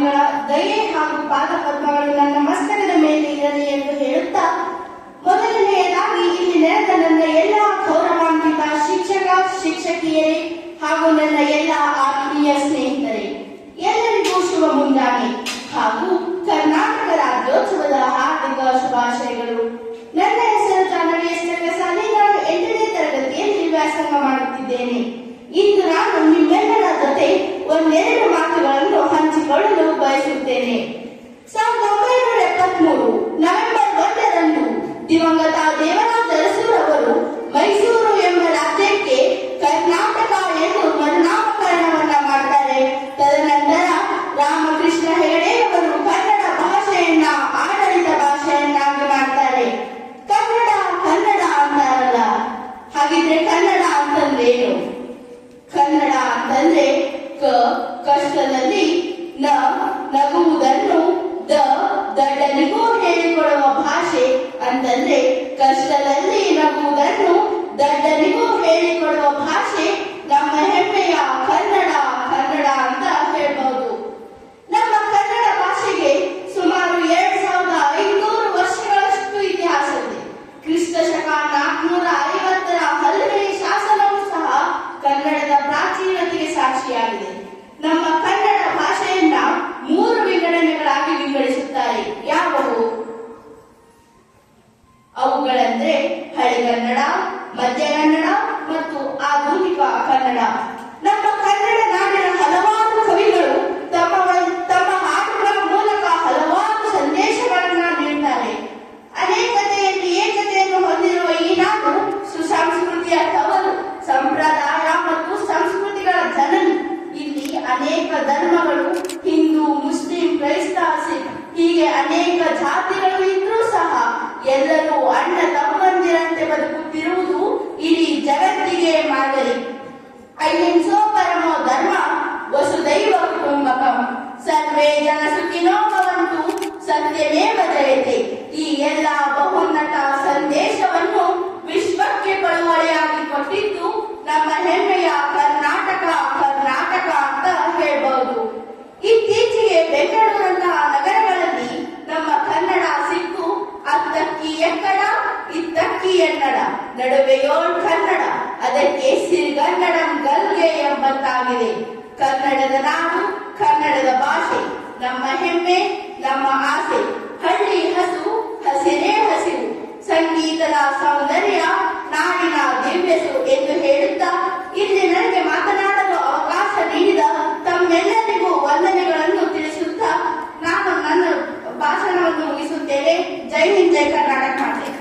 ಸ್ವಾಮಿಗಳ ದಯೆ ಹಾಗೂ ಪಾದಪದ್ಮಗಳು ನನ್ನ ಮಸ್ತಕದ ಮೇಲೆ ಇರಲಿ ಎಂದು ಹೇಳುತ್ತಾ, ಮೊದಲನೆಯದಾಗಿ ಇಲ್ಲಿ ನೆರೆದ ನನ್ನ ಎಲ್ಲ ಗೌರವಾನ್ವಿತ ಶಿಕ್ಷಕ ಶಿಕ್ಷಕಿಯರೇ ಹಾಗೂ ನನ್ನ ಎಲ್ಲ ಆತ್ಮೀಯ ಸ್ನೇಹಿತರೆ, ಎಲ್ಲರಿಗೂ ಶುಭ ಮುಂಜಾನೆ ಹಾಗೂ ಕರ್ನಾಟಕ ರಾಜ್ಯೋತ್ಸವದ ಹಾರ್ದಿಕ ಶುಭಾಶಯಗಳು. ನನ್ನ ಹೆಸರು ಜಾಹ್ನವಿ ಎಸ್. ಕಸಾಲಿ. ನಾನು 8ನೇ ತರಗತಿಯಲ್ಲಿ ವ್ಯಾಸಂಗ ಮಾಡುತ್ತಿದ್ದೇನೆ. ಇಂದು ನಾನು ನಿಮ್ಮೆಲ್ಲರ ಜೊತೆ ಒಂದೆರಡು ಮಾತುಗಳನ್ನು ಹಂಚಿಕೊಳ್ಳಲು ಬಯಸುತ್ತೇನೆ. 1973 ನವೆಂಬರ್ 1ರಂದು ದಿವಂಗತ ದೇವರಾಜ ಅರಸೂರ್ ಅವರು ಮೈಸೂರು ಎಂಬ ರಾಜ್ಯಕ್ಕೆ ಕರ್ನಾಟಕ ಎಂದು ಮರುನಾಮಕರಣವನ್ನ ಮಾಡ್ತಾರೆ. ತದನಂತರ ರಾಮಕೃಷ್ಣ ಹೆಗಡೆ ಅವರು ಕನ್ನಡ ಭಾಷೆಯನ್ನ ಆಡಳಿತ ಭಾಷೆಯನ್ನಾಗಿ ಮಾಡ್ತಾರೆ. ಕನ್ನಡ ಕನ್ನಡ ಅಂತಾರಲ್ಲ, ಹಾಗಿದ್ರೆ ಕನ್ನಡ ಅಂತಂದ್ರೇನು? ಕನ್ನಡ ಅಂತಂದ್ರೆ ಕಷ್ಟದಲ್ಲಿ ನಗುವುದನ್ನು ದಡ್ಡನಿಗೂ ಹೇಳಿಕೊಡುವ ಭಾಷೆ ಅಂತಂದ್ರೆ, ಕಷ್ಟದಲ್ಲಿ ನಗುವುದನ್ನು ದಡ್ಡನಿಗೂ ಹೇಳಿಕೊಡುವ ಭಾಷೆ ನಮ್ಮ ಹೆಮ್ಮೆಯ ಕನ್ನಡ ಕನ್ನಡ ಅಂತ ಹೇಳ್ಬಹುದು. ನಮ್ಮ ಕನ್ನಡ ಭಾಷೆಗೆ ಸುಮಾರು 2500 ವರ್ಷಗಳಷ್ಟು ಇತಿಹಾಸವಿದೆ. ಕ್ರಿಸ್ತ ಶಕ 450ರ ಹಲ್ಮಿಡಿ ಶಾಸನವೂ ಸಹ ಕನ್ನಡದ ಪ್ರಾಚೀನತೆಗೆ ಸಾಕ್ಷಿಯಾಗಿದೆ. ನಮ್ಮ ಕನ್ನಡ ಭಾಷೆಯನ್ನ 3 ವಿಂಗಡಣೆಗಳಾಗಿ ವಿಂಗಡಿಸುತ್ತಾರೆ. ಯಾವುವು? ಅವುಗಳಂದ್ರೆ ಹಳೆಗನ್ನಡ, ಮಧ್ಯಗನ್ನಡ ಮತ್ತು ಆಧುನಿಕ ಕನ್ನಡ. ನಮ್ಮ ಕನ್ನಡ ನಾಡಿನ ಹಲವಾರು ಕವಿಗಳು ತಮ್ಮ ಹಾಡುಗಳ ಮೂಲಕ ಹಲವಾರು ಸಂದೇಶಗಳನ್ನ ನೀಡುತ್ತಾರೆ. ಅನೇಕತೆಯಲ್ಲಿ ಏಕತೆಯನ್ನು ಹೊಂದಿರುವ ಈ ನಾಡು ಸುಸಂಸ್ಕೃತಿಯ ತವರು, ಸಂಪ್ರದಾಯ ಮತ್ತು ಸಂಸ್ಕೃತಿಗಳ ಜನನಿ. ಇಲ್ಲಿ ಅನೇಕ ಧರ್ಮಗಳು, ಹಿಂದೂ, ಮುಸ್ಲಿಂ, ಕ್ರೈಸ್ತ, ಸಿಖ್ ಹೀಗೆ ಅನೇಕ ಜಾತಿಗಳು ಇದ್ರೂ ಸಹ ಎಲ್ಲರೂ ಅಣ್ಣ ತಮ್ಮಂದಿರಂತೆ ಬದುಕುತ್ತಿರುವುದು ಇಡೀ ಜಗತ್ತಿಗೆ ಮಾದರಿ. ಅಹಿಂಸೋ ಪರಮೋ ಧರ್ಮ ವಸುದೈವ ಕುಟುಂಬಕಂ ಸರ್ವೇ ಜನ ಸುಖಿನೋ ಭವಂತು ಸತ್ಯಮೇವ ಜಯತೆ. ಈ ಎಲ್ಲ ಬಹುನ್ನತ ಸಂದೇಶವನ್ನು ವಿಶ್ವಕ್ಕೆ ಬಳುವಳಿಯಾಗಿ ಕೊಟ್ಟಿದ್ದು ನಮ್ಮ ಹೆಮ್ಮೆಯ ಕರ್ನಾಟಕ ಕರ್ನಾಟಕ ಅಂತ ಹೇಳ್ಬಹುದು. ಇತ್ತೀಚೆಗೆ ಬೆಂಗಳೂರಂತಹ ನಗರಗಳಲ್ಲಿ ನಮ್ಮ ಕನ್ನಡ ಸಿಕ್ಕು ಅತ್ತಕ್ಕಿ ಎಕ್ಕಡ ಇತ್ತಕ್ಕಿ ಎನ್ನಡ ನಡುವೆಯೋಳ್ ಕನ್ನಡ, ಅದಕ್ಕೆ ಸಿರಿಗನ್ನಡಂ ಗಲ್ಗೆ ಎಂಬಂತಾಗಿದೆ. ಕನ್ನಡದ ನಾಡು, ಕನ್ನಡದ ಭಾಷೆ ನಮ್ಮ ಹೆಮ್ಮೆ, ನಮ್ಮ ಆಸೆ. ಹಳ್ಳಿ ಹಸು, ಹಸಿರೇ ಹಸಿರು, ಸಂಗೀತದ ಸೌಂದರ್ಯ, ನಾಡಿನ ದಿವ್ಯಸು ಎಂದು ಹೇಳುತ್ತಾ ಇಲ್ಲಿ ನನಗೆ ಮಾತನಾಡಲು ಅವಕಾಶ ನೀಡಿದ ತಮ್ಮೆಲ್ಲರಿಗೂ ವಂದನೆಗಳನ್ನು ತಿಳಿಸುತ್ತಾ ನಾನು ನನ್ನ ಭಾಷಣವನ್ನು ಮುಗಿಸುತ್ತೇನೆ. ಜೈ ಹಿಂದ್, ಜೈ ಕರ್ನಾಟಕ ಮಾತೆ.